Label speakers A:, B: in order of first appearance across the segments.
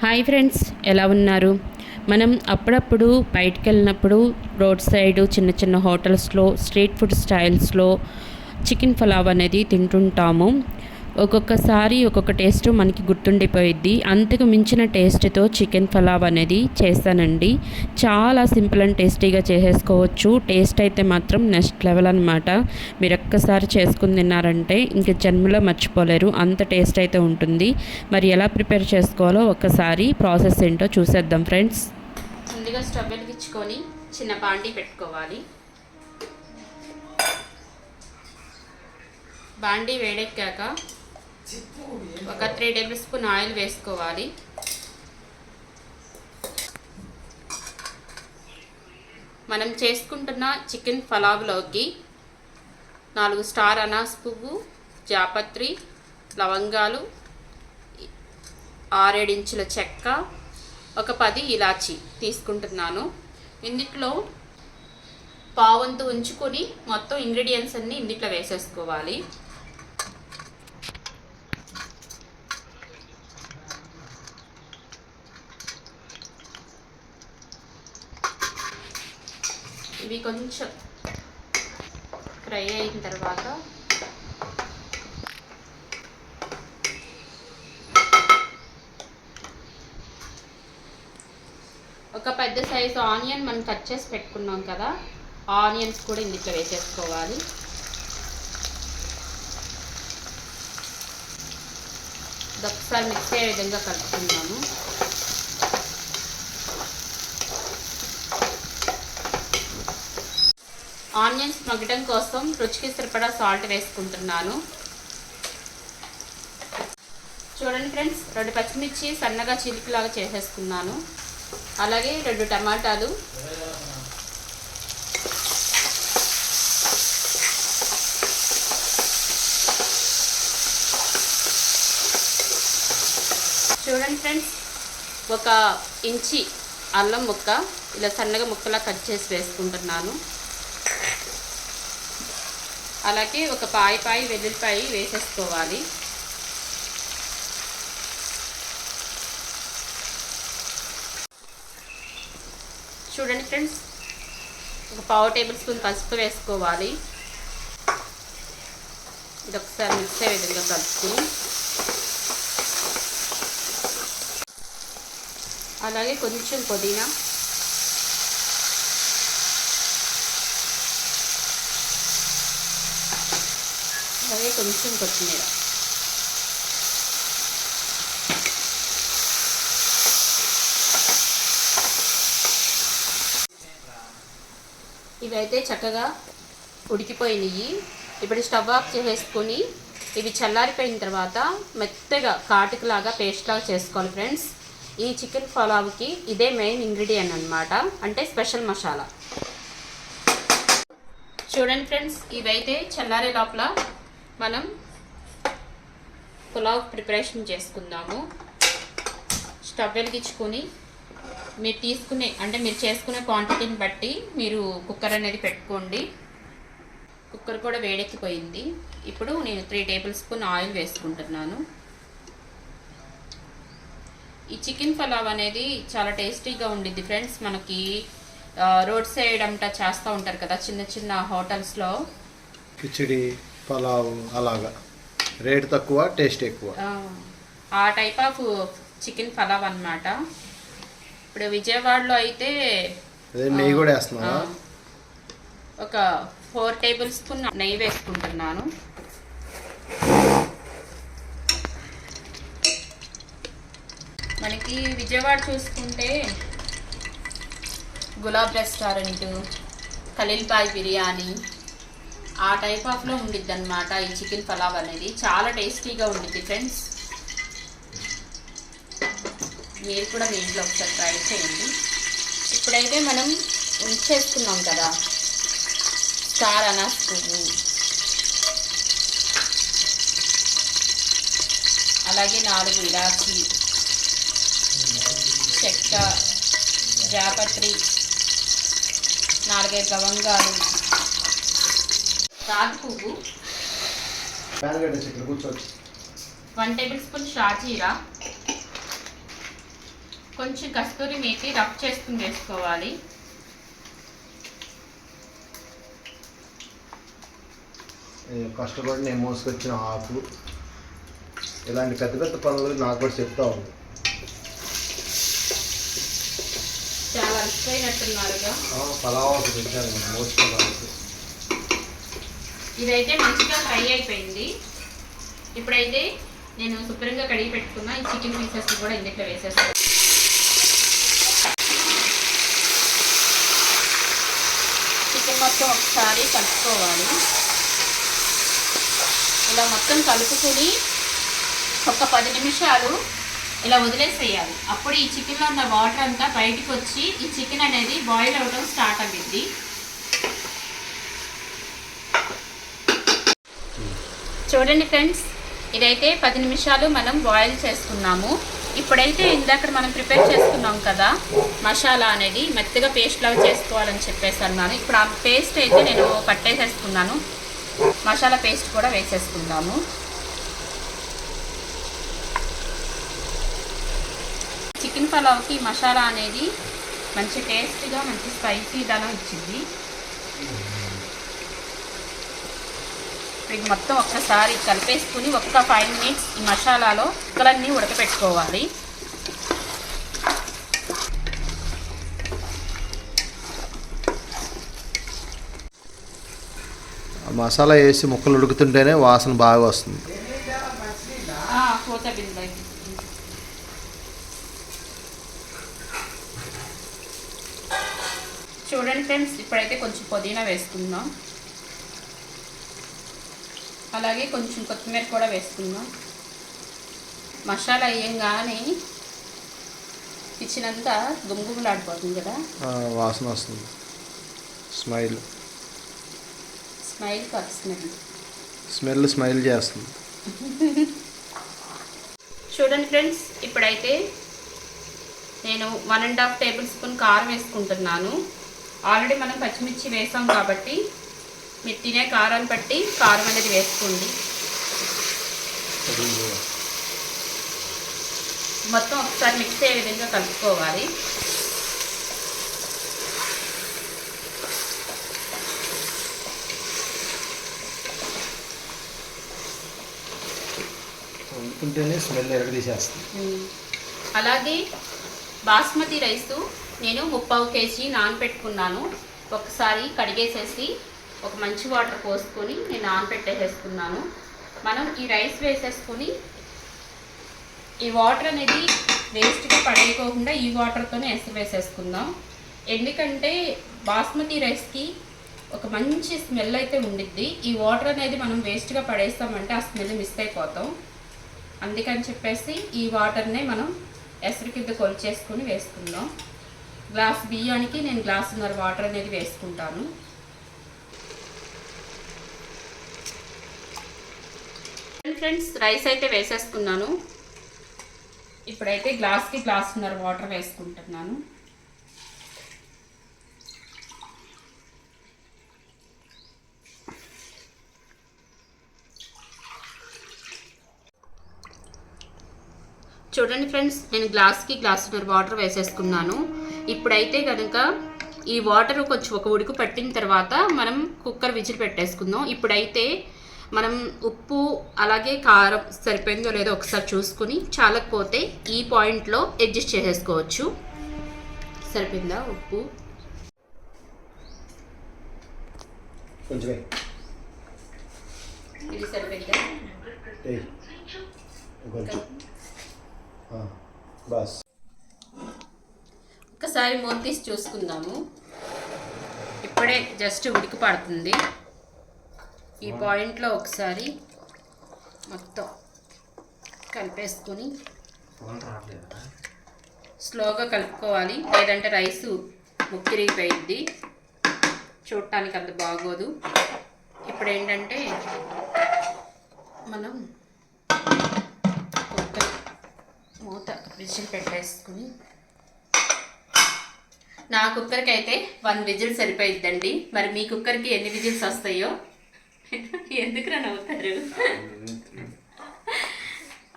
A: Hi friends, ఎలా ఉన్నారు? మనం అప్పుడప్పుడు బయటికి వెళ్ళినప్పుడు రోడ్ సైడ్ చిన్న చిన్న హోటల్స్లో స్ట్రీట్ ఫుడ్ స్టైల్స్లో చికెన్ పలావ్ అనేది తింటుంటాము. ఒక్కొక్కసారి ఒక్కొక్క టేస్ట్ మనకి గుర్తుండిపోయిద్ది. అంతకు మించిన టేస్ట్తో చికెన్ పలావ్ అనేది చేస్తానండి. చాలా సింపుల్ అండ్ టేస్టీగా చేసేసుకోవచ్చు. టేస్ట్ అయితే మాత్రం నెక్స్ట్ లెవెల్ అనమాట. మీరు ఒక్కసారి చేసుకుని తిన్నారంటే ఇంక జన్మలో మర్చిపోలేరు, అంత టేస్ట్ అయితే ఉంటుంది. మరి ఎలా ప్రిపేర్ చేసుకోవాలో ఒక్కసారి ప్రాసెస్ ఏంటో చూసేద్దాం ఫ్రెండ్స్. ముందుగా స్టవ్ వెలిగించుకొని చిన్న బాండీ పెట్టుకోవాలి. బాండీ వేడెక్కాక ఒక 3 టేబుల్ స్పూన్ ఆయిల్ వేసుకోవాలి. మనం చేసుకుంటున్న చికెన్ పలావ్లోకి 4 స్టార్ అనాస్ పువ్వు, జాపత్రి, లవంగాలు, 6-7 ఇంచుల చెక్క, ఒక 10 ఇలాచి తీసుకుంటున్నాను. ఇందులో పావంతు ఉంచుకొని మొత్తం ఇంగ్రీడియంట్స్ అన్నీ ఇందులో వేసేసుకోవాలి. ఇవి కొంచెం ఫ్రై అయిన తర్వాత ఒక పెద్ద సైజు ఆనియన్ మనం కట్ చేసి పెట్టుకున్నాం కదా, ఆనియన్స్ కూడా ఇందులో వేసేసుకోవాలి. ఒకసారి మిక్స్ అయ్యే విధంగా కలుపుకుందాము. ఆనియన్స్ మగ్గడం కోసం రుచికి సరిపడా సాల్ట్ వేసుకుంటున్నాను. చూడండి ఫ్రెండ్స్, 2 పచ్చిమిర్చి సన్నగా చిలుకలాగా చేసేసుకున్నాను. అలాగే 2 టమాటాలు, చూడండి ఫ్రెండ్స్, 1 ఇంచి అల్లం ముక్క ఇలా సన్నగా ముక్కలా కట్ చేసి వేసుకుంటున్నాను. అలాగే ఒక పాయి వెల్లుల్లిపాయ వేసేసుకోవాలి. చూడండి ఫ్రెండ్స్, ఒక 1/2 టేబుల్ స్పూన్ పసుపు వేసుకోవాలి. ఇది ఒకసారి మిక్స్ అయ్యే విధంగా కలుపుకుని, అలాగే కొంచెం పుదీనా, అలాగే కొంచెం కొత్తిమీర, ఇవైతే చక్కగా ఉడికిపోయినాయి. ఇప్పుడు స్టవ్ ఆఫ్ చేసేసుకొని ఇవి చల్లారిపోయిన తర్వాత మెత్తగా కాటుకులాగా పేస్ట్లాగా చేసుకోవాలి ఫ్రెండ్స్. ఈ చికెన్ పలావ్కి ఇదే మెయిన్ ఇంగ్రీడియంట్ అనమాట, అంటే స్పెషల్ మసాలా. చూడండి ఫ్రెండ్స్, ఇవైతే చల్లారే లోపల మనం పులావ్ ప్రిపరేషన్ చేసుకుందాము. స్టవ్ వెలిగించుకొని మీరు చేసుకునే క్వాంటిటీని బట్టి మీరు కుక్కర్ అనేది పెట్టుకోండి. కుక్కర్ కూడా వేడెక్కిపోయింది. ఇప్పుడు నేను 3 టేబుల్ స్పూన్ ఆయిల్ వేసుకుంటున్నాను. ఈ చికెన్ పలావ్ అనేది చాలా టేస్టీగా ఉండిద్ది ఫ్రెండ్స్. మనకి రోడ్ సైడ్ అంతా చేస్తూ ఉంటారు కదా చిన్న చిన్న హోటల్స్లో,
B: కిచిడి పలావ్ అలాగా, రేట్ తక్కువ టేస్ట్ ఎక్కువ,
A: ఆ టైప్ ఆఫ్ చికెన్ పలావ్ అన్నమాట. ఇప్పుడు విజయవాడలో అయితే
B: నెయ్యి కూడా వేస్తున్నా.
A: ఒక 4 టేబుల్ స్పూన్ నెయ్యి వేసుకుంటున్నాను. మనకి విజయవాడ చూసుకుంటే గులాబ్ రెస్టారెంట్, ఖలీల్బాయ్ బిర్యానీ ఆ టైప్ ఆఫ్లో ఉండిద్ది అనమాట. ఈ చికెన్ పలావ్ అనేది చాలా టేస్టీగా ఉండిద్ది ఫ్రెండ్స్. మీరు కూడా మీ ఇంట్లో ఒకసారి ట్రై చేయండి. ఇప్పుడైతే మనం ఉంచేసుకున్నాం కదా స్టార్ అనాస్ పువ్వు, అలాగే 4 ఇలాచి, చెక్క, జాపత్రి, 4-5 లవంగాలు, రాగి పువ్వు,
B: 1 టేబుల్ స్పూన్
A: షాజీరా, కొంచెం కస్తూరి మేతి రఫ్ చేసుకుని వేసుకోవాలి.
B: కష్టపడి నేను మోసుకొచ్చిన ఆకు. ఇలాంటి పెద్ద పెద్ద పనులు నాకు కూడా చెప్తా ఉంది.
A: చాలా అలసిపోయినట్టున్నారుగా.
B: పలావ్ తెచ్చాను మోసుకోవడానికి.
A: ఇదైతే మంచిగా ఫ్రై అయిపోయింది. ఇప్పుడైతే నేను శుభ్రంగా కడిగి పెట్టుకున్న ఈ చికెన్ పీసెస్ కూడా ఇందులో వేసేస్తాను. చికెన్ మొత్తం ఒకసారి కలుపుకోవాలి. ఇలా మొత్తం కలుపుకొని ఒక 10 నిమిషాలు ఇలా వదిలేసేయాలి. అప్పుడు ఈ చికెన్లో ఉన్న వాటర్ అంతా బయటకు వచ్చి ఈ చికెన్ అనేది బాయిల్ అవ్వడం స్టార్ట్ అవ్వింది. చూడండి ఫ్రెండ్స్, ఇదైతే 10 నిమిషాలు మనం బాయిల్ చేసుకున్నాము. ఇప్పుడైతే ఇందాక మనం ప్రిపేర్ చేసుకున్నాం కదా మసాలా అనేది మెత్తగా పేస్ట్ లాగా చేసుకోవాలని చెప్పేసి అన్నాను. ఇప్పుడు ఆ పేస్ట్ అయితే నేను పట్టేసేసుకున్నాను. మసాలా పేస్ట్ కూడా వేసేసుకుందాము. చికెన్ పలావ్కి మసాలా అనేది మంచి టేస్ట్గా మంచి స్పైసీ దనం ఇచ్చింది. ఇది మొత్తం ఒక్కసారి కలిపేసుకుని ఒక్క 5 మినిట్స్ ఈ మసాలాలో ముక్కలన్నీ ఉడకపెట్టుకోవాలి.
B: మసాలా వేసి ముక్కలు ఉడుకుతుంటేనే వాసన బాగా వస్తుంది.
A: చూడండి ఫ్రెండ్స్, ఇప్పుడైతే కొంచెం పుదీనా వేసుకుందాం. అలాగే కొంచెం కొత్తిమీర కూడా వేసుకుందాం. మసాలా వేయంగానే కిచెన్ అంతా గుమ్గుమలాడిపోతుంది కదా,
B: వాసన వస్తుంది. స్మైల్
A: కాదు
B: స్మైల్ చేస్తుంది.
A: చూడండి ఫ్రెండ్స్, ఇప్పుడైతే నేను 1.5 టేబుల్ స్పూన్ కారం వేసుకుంటున్నాను. ఆల్రెడీ మనం పచ్చిమిర్చి వేసాం కాబట్టి మీరు తినే కారాన్ని బట్టి కారం అనేది వేసుకోండి. మొత్తం ఒకసారి మిక్స్ అయ్యే విధంగా కలుపుకోవాలి.
B: వండుకుంటేనే స్మెల్ ఎరగదీసేస్తుంది.
A: అలాగే బాస్మతి రైసు నేను 3/4 కేజీ నానబెట్టుకున్నాను. ఒకసారి కడిగేసేసి ఒక మంచి వాటర్ పోసుకొని నేను నానబెట్టేసేసుకున్నాను. మనం ఈ రైస్ వేసేసుకొని ఈ వాటర్ అనేది వేస్ట్గా పడేయకోకుండా ఈ వాటర్తోనే వేసేసుకుందాం. ఎందుకంటే బాస్మతి రైస్కి ఒక మంచి స్మెల్ అయితే ఉండిద్ది. ఈ వాటర్ అనేది మనం వేస్ట్గా పడేస్తామంటే ఆ స్మెల్ మిస్ అయిపోతాం. అందుకని చెప్పేసి ఈ వాటర్నే మనం ఎసరు కింద కొలిచేసుకొని వేసుకుందాం. గ్లాస్ బియ్యానికి నేను గ్లాసున్నర వాటర్ అనేది వేసుకుంటాను. ఫ్రెండ్స్, రైస్ అయితే వేసేసుకున్నాను. ఇప్పుడైతే గ్లాస్కి గ్లాసున్నర వాటర్ వేసుకుంటున్నాను. చూడండి ఫ్రెండ్స్, నేను గ్లాస్కి గ్లాసున్నర వాటర్ వేసేసుకున్నాను. ఇప్పుడైతే కనుక ఈ వాటర్ కొంచెం ఒక ఉడుకు పట్టిన తర్వాత మనం కుక్కర్ విజిల్ పెట్టేసుకుందాం. ఇప్పుడైతే మనం ఉప్పు అలాగే కారం సరిపోయిందో లేదో ఒకసారి చూసుకుని, చాలకపోతే ఈ పాయింట్లో అడ్జస్ట్ చేసేసుకోవచ్చు. సరిపోయిందా ఉప్పు? ఇది సరిపోయిందా? ఒకసారి మూత తీసి చూసుకుందాము. ఇప్పుడే జస్ట్ ఉడికి పడుతుంది. ఈ పాయింట్లో ఒకసారి మొత్తం కలిపేసుకొని స్లోగా కలుపుకోవాలి, లేదంటే రైసు ముక్కిరిగిపోయిద్ది, చూడటానికి అంత బాగోదు. ఇప్పుడు ఏంటంటే మనం కుక్కర్ మూత విజిల్ పెట్టేసుకుని, నా కుక్కర్కి అయితే 1 విజిల్ సరిపోయిద్దండి. మరి మీ కుక్కర్కి ఎన్ని విజిల్స్ వస్తాయో ఎందుకు నవ్వుతారు?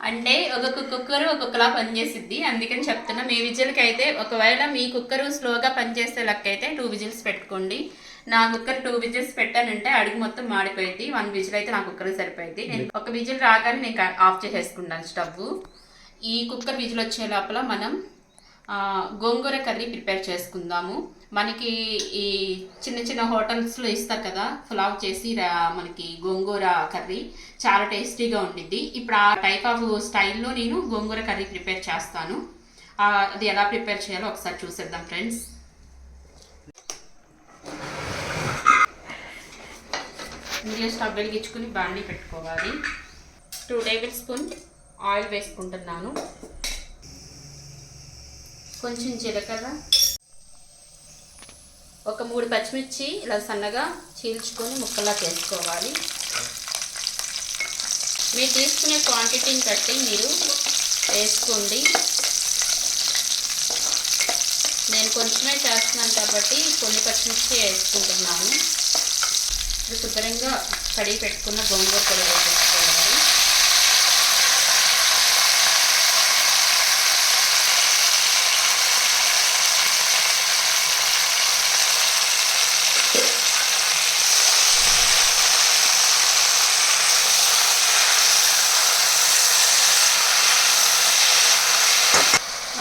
A: అంటే ఒక్కొక్క కుక్కర్ ఒక్కొక్కలా పనిచేసిద్ది, అందుకని చెప్తున్నా. మీ విజిల్కి అయితే ఒకవేళ మీ కుక్కర్ స్లోగా పనిచేసే లెక్క అయితే 2 విజిల్స్ పెట్టుకోండి. నా కుక్కర్ 2 విజిల్స్ పెట్టానంటే అడుగు మొత్తం మాడిపోయింది. 1 విజిల్ అయితే నా కుక్కర్ సరిపోయింది. నేను ఒక విజిల్ రాగానే నేను ఆఫ్ చేసేసుకుంటాను స్టవ్. ఈ కుక్కర్ విజిల్ వచ్చే లోపల మనం గోంగూర కర్రీ ప్రిపేర్ చేసుకుందాము. మనకి ఈ చిన్న చిన్న హోటల్స్లో ఇస్తారు కదా పులావ్ చేసి, మనకి గోంగూర కర్రీ చాలా టేస్టీగా ఉండిద్ది. ఇప్పుడు ఆ టైప్ ఆఫ్ స్టైల్లో నేను గోంగూర కర్రీ ప్రిపేర్ చేస్తాను. అది ఎలా ప్రిపేర్ చేయాలో ఒకసారి చూసేద్దాం ఫ్రెండ్స్. ఇండియా స్టవ్ వెలిగించుకుని బాండీ పెట్టుకోవాలి. 2 టేబుల్ స్పూన్ ఆయిల్ వేసుకుంటున్నాను. కొంచెం జీలకర్ర, ఒక 3 పచ్చిమిర్చి ఇలా సన్నగా చీల్చుకొని ముక్కలా చేసుకోవాలి. మీరు తీసుకునే క్వాంటిటీని బట్టి మీరు వేసుకోండి. నేను కొంచెమే చేస్తున్నాను కాబట్టి కొన్ని పచ్చిమిర్చి వేసుకుంటున్నాను. ఇది శుభ్రంగా కడిగి పెట్టుకున్న గోంగూర కూడా వేసుకోవాలి.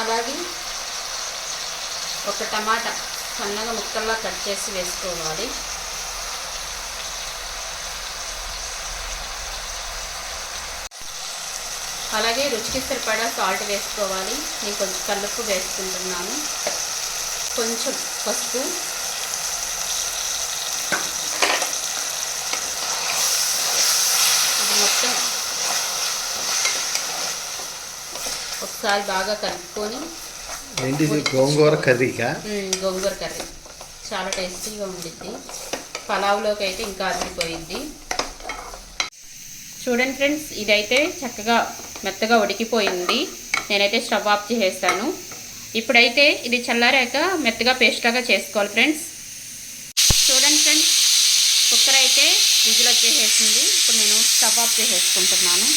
A: అలాగే ఒక టమాటా సన్నగా ముక్కల్లా కట్ చేసి వేసుకోవాలి. అలాగే రుచికి సరిపడా సాల్ట్ వేసుకోవాలి. నేను కొంచెం కల్లుప్పు వేసుకుంటున్నాను. కొంచెం పసుపు, ఇది మొత్తం ఒకసారి బాగా కలుపుకొని.
B: గోంగూర కర్రీకా?
A: గోంగూర కర్రీ చాలా టేస్టీగా ఉండిద్ది. పలావ్లోకి అయితే ఇంకా అదిరిపోయింది. చూడండి ఫ్రెండ్స్, ఇదైతే చక్కగా మెత్తగా ఉడికిపోయింది. నేనైతే స్టవ్ ఆఫ్ చేసేసాను. ఇప్పుడైతే ఇది చల్లారాక మెత్తగా పేస్ట్ లాగా చేసుకోవాలి ఫ్రెండ్స్. చూడండి ఫ్రెండ్స్, కుక్కర్ అయితే విజిల్ వచ్చేసేసింది. ఇప్పుడు నేను స్టవ్ ఆఫ్ చేసేసుకుంటున్నాను.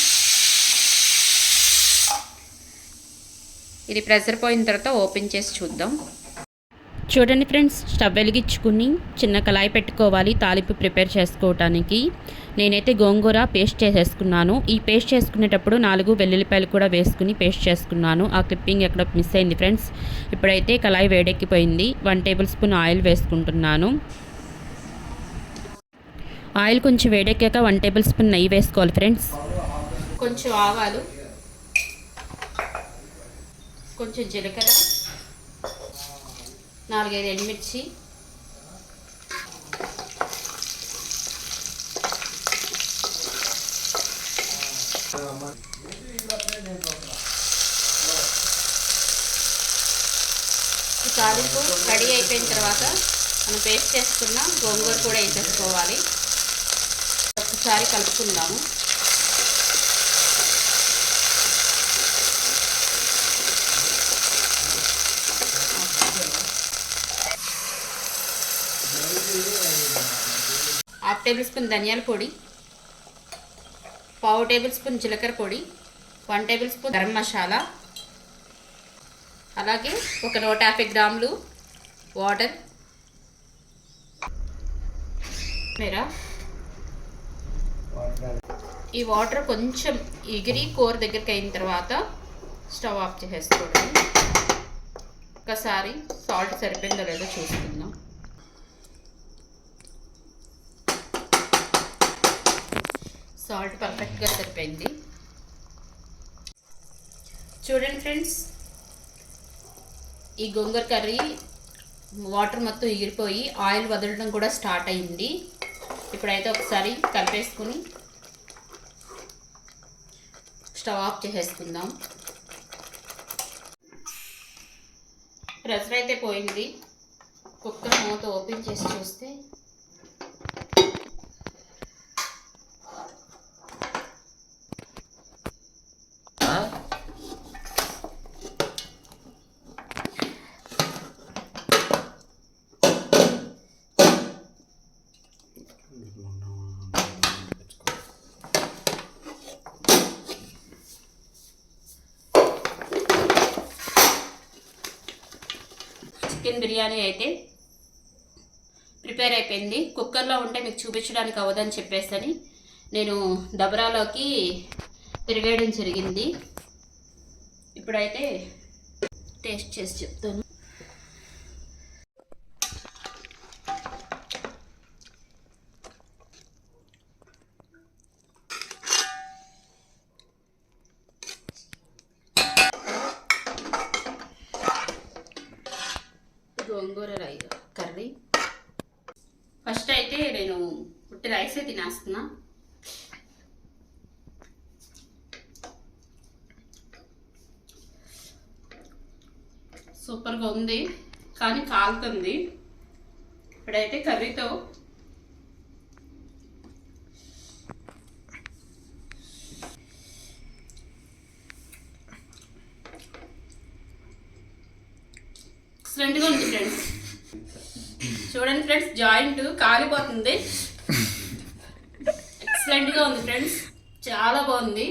A: ఇది ప్రెషర్ పోయిన తర్వాత ఓపెన్ చేసి చూద్దాం. చూడండి ఫ్రెండ్స్, స్టవ్ వెలిగించుకుని చిన్న కళాయి పెట్టుకోవాలి తాలింపు ప్రిపేర్ చేసుకోవటానికి. నేనైతే గోంగూర పేస్ట్ చేసేసుకున్నాను. ఈ పేస్ట్ చేసుకునేటప్పుడు 4 వెల్లుల్లిపాయలు కూడా వేసుకుని పేస్ట్ చేసుకున్నాను. ఆ క్లిప్పింగ్ ఎక్కడ మిస్ అయింది ఫ్రెండ్స్. ఇప్పుడైతే కళాయి వేడెక్కిపోయింది. 1 టేబుల్ స్పూన్ ఆయిల్ వేసుకుంటున్నాను. ఆయిల్ కొంచెం వేడెక్కాక 1 టేబుల్ స్పూన్ నెయ్యి వేసుకోవాలి ఫ్రెండ్స్. కొంచెం ఆవాలు, కొంచెం జీలకర్ర, 4-5 ఎండుమిర్చి, ఈ తాలింపు రెడీ అయిపోయిన తర్వాత మనం పేస్ట్ చేసుకున్న గోంగూర కూడా వేసేసుకోవాలి. ఒకసారి కలుపుకుందాము. హాఫ్ టేబుల్ స్పూన్ ధనియాల పొడి, 1/2 టేబుల్ స్పూన్ జీలకర్ర పొడి, 1 టేబుల్ స్పూన్ గరం మసాలా, అలాగే ఒక 150 గ్రాములు వాటర్. ఈ వాటర్ కొంచెం ఎగిరి కూర దగ్గరికి అయిన తర్వాత స్టవ్ ఆఫ్ చేసేసుకోవడం. ఒకసారి సాల్ట్ సరిపోయిందో లేదో చూసుకుందాం. సాల్ట్ పర్ఫెక్ట్గా సరిపోయింది. చూడండి ఫ్రెండ్స్, ఈ గోంగూర కర్రీ వాటర్ మొత్తం ఎగిరిపోయి ఆయిల్ వదలడం కూడా స్టార్ట్ అయింది. ఇప్పుడైతే ఒకసారి కలిపేసుకుని స్టవ్ ఆఫ్ చేసేసుకుందాం. ప్రెషర్ అయితే పోయింది. కుక్కర్ మూత ఓపెన్ చేసి చూస్తే చికెన్ బిర్యానీ అయితే ప్రిపేర్ అయిపోయింది. కుక్కర్లో ఉంటే మీకు చూపించడానికి అవ్వదని చెప్పేసి నేను దబరాలోకి తిరిగేయడం జరిగింది. ఇప్పుడైతే టేస్ట్ చేసి చెప్తాను. గోంగూర కర్రీ. ఫస్ట్ అయితే నేను ఉట్టి రైసే తినేస్తున్నా. సూపర్గా ఉంది కానీ కాలుతుంది. ఇప్పుడైతే కర్రీతో ఎక్సలెంట్గా ఉంది ఫ్రెండ్స్. చూడండి ఫ్రెండ్స్, జాయింట్ కాలిపోతుంది. ఎక్సలెంట్గా ఉంది ఫ్రెండ్స్, చాలా బాగుంది.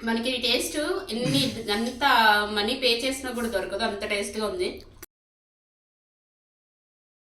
A: మనకి టేస్ట్ ఎంత మనీ పే చేసినా కూడా దొరకదు, అంత టేస్ట్గా ఉంది.